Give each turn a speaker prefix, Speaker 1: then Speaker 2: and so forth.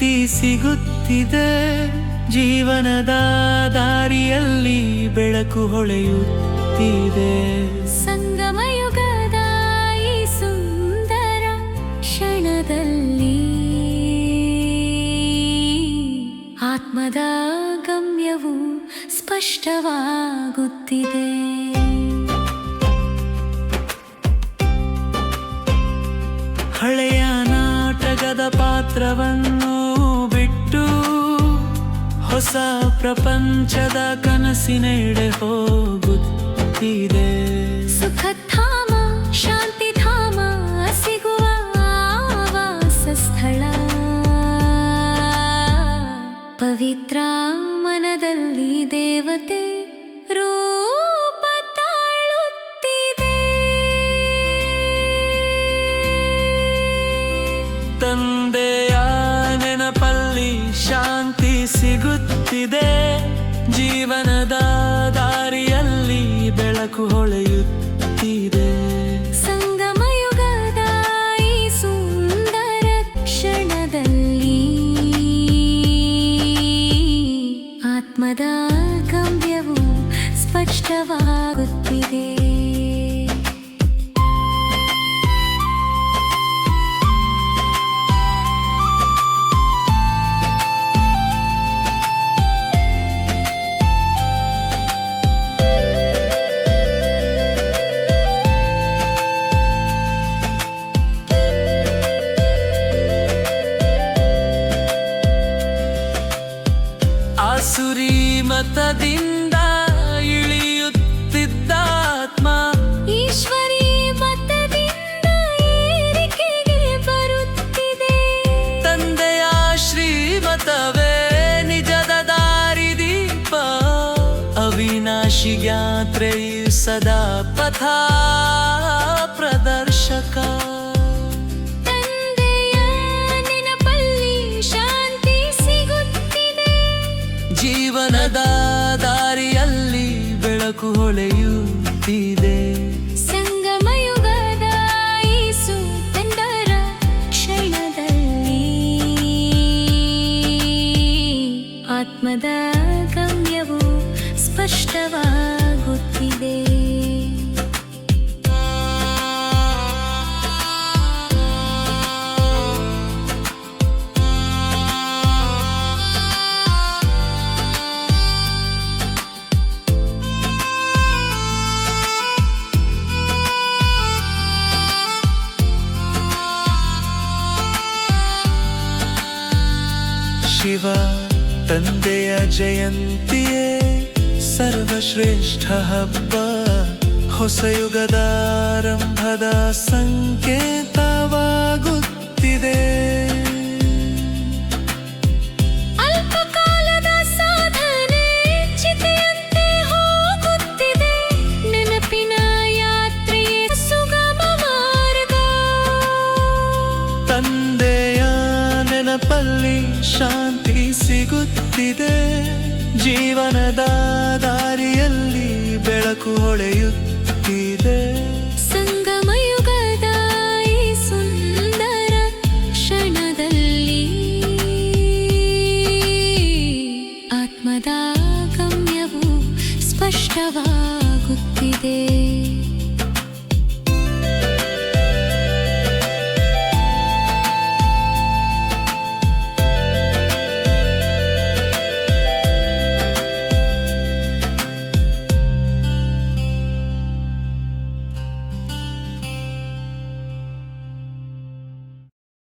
Speaker 1: ಶಾಂತಿ ಸಿಗುತ್ತಿದೆ. ಜೀವನದ ದಾರಿಯಲ್ಲಿ ಬೆಳಕು ಹೊಳೆಯುತ್ತಿದೆ.
Speaker 2: ಸಂಗಮಯುಗದ ಈ ಸುಂದರ ಕ್ಷಣದಲ್ಲಿ ಆತ್ಮದ ಗಮ್ಯವು ಸ್ಪಷ್ಟವಾಗುತ್ತಿದೆ.
Speaker 1: ಹಳೆಯ ನಾಟಕದ ಪಾತ್ರವನ್ನು ಬಿಟ್ಟು ಹೊಸ ಪ್ರಪಂಚದ ಕನಸಿನೆಡೆ ಹೋಗುತ್ತಿದೆ.
Speaker 2: ಸುಖಧಾಮ ಶಾಂತಿಧಾಮ ಸಿಗುವ ಆವಾಸ ಸ್ಥಳ. ಪವಿತ್ರ ಮನದಲ್ಲಿ ದೇವತೆ ರೂಪ ತಾಳುತ್ತಿದೆ.
Speaker 1: ತಂದೆಯ ನೆನಪಲ್ಲಿ ಶಾಂತಿ ಸಿಗುತ್ತಿದೆ. ಜೀವನದ ದಾರಿಯಲ್ಲಿ ಬೆಳಕು ಹೊಳೆಯುತ್ತಿದೆ.
Speaker 2: ಸಂಗಮಯುಗದ ಈ ಸುಂದರ ಕ್ಷಣದಲ್ಲಿ ಆತ್ಮದ ಗಮ್ಯವು ಸ್ಪಷ್ಟವಾಗುತ್ತಿದೆ.
Speaker 1: ಆಸುರಿ ಮತದಿಂದ ಇಳಿಯುತ್ತಿದ್ದ ಆತ್ಮ
Speaker 2: ಈಶ್ವರಿ ಮತದಿಂದ ಏರಿಕೆಗೆ ಬರುತ್ತಿದೆ.
Speaker 1: ತಂದೆಯ ಶ್ರೀಮತವೇ ನಿಜದ ದಾರಿದೀಪ. ಅವಿನಾಶಿ ಯಾತ್ರೆಯು ಸದಾ ಪಥ ಪ್ರದರ್ಶಕ. ಜೀವನದ ದಾರಿಯಲ್ಲಿ ಬೆಳಕು ಹೊಳೆಯುತ್ತಿದೆ.
Speaker 2: ಸಂಗಮಯುಗದ ಈ ಸುಂದರ ಕ್ಷಣದಲ್ಲಿ ಆತ್ಮದ ಗಮ್ಯವು ಸ್ಪಷ್ಟವಾಗುತ್ತಿದೆ.
Speaker 1: ಶಿವ ತಂದೆಯ ಜಯಂತಿಯೇ ಸರ್ವಶ್ರೇಷ್ಠ ಹಬ್ಬ. ಹೊಸ ಯುಗದ ಆರಂಭದ ಸಂಕೇತವಾಗುತ್ತಿದೆ.
Speaker 2: ಅಲ್ಪಕಾಲದ ಸಾಧನೆ ಚಿತೆಯಂತೆ ಹೋಗುತ್ತಿದೆ. ನೆನಪಿನ ಯಾತ್ರೆಯೇ ಸುಗಮ ಮಾರ್ಗ.
Speaker 1: ತಂದೆಯ ನೆನಪಲ್ಲಿ ಶಾಂತಿ ಸಿಗುತ್ತಿದೆ. ಜೀವನದ ದಾರಿಯಲ್ಲಿ ಬೆಳಕು ಹೊಳೆಯುತ್ತಿದೆ.
Speaker 2: ಸಂಗಮಯುಗದ ಈ ಸುಂದರ ಕ್ಷಣದಲ್ಲಿ ಆತ್ಮದ ಗಮ್ಯವು ಸ್ಪಷ್ಟವಾಗುತ್ತಿದೆ.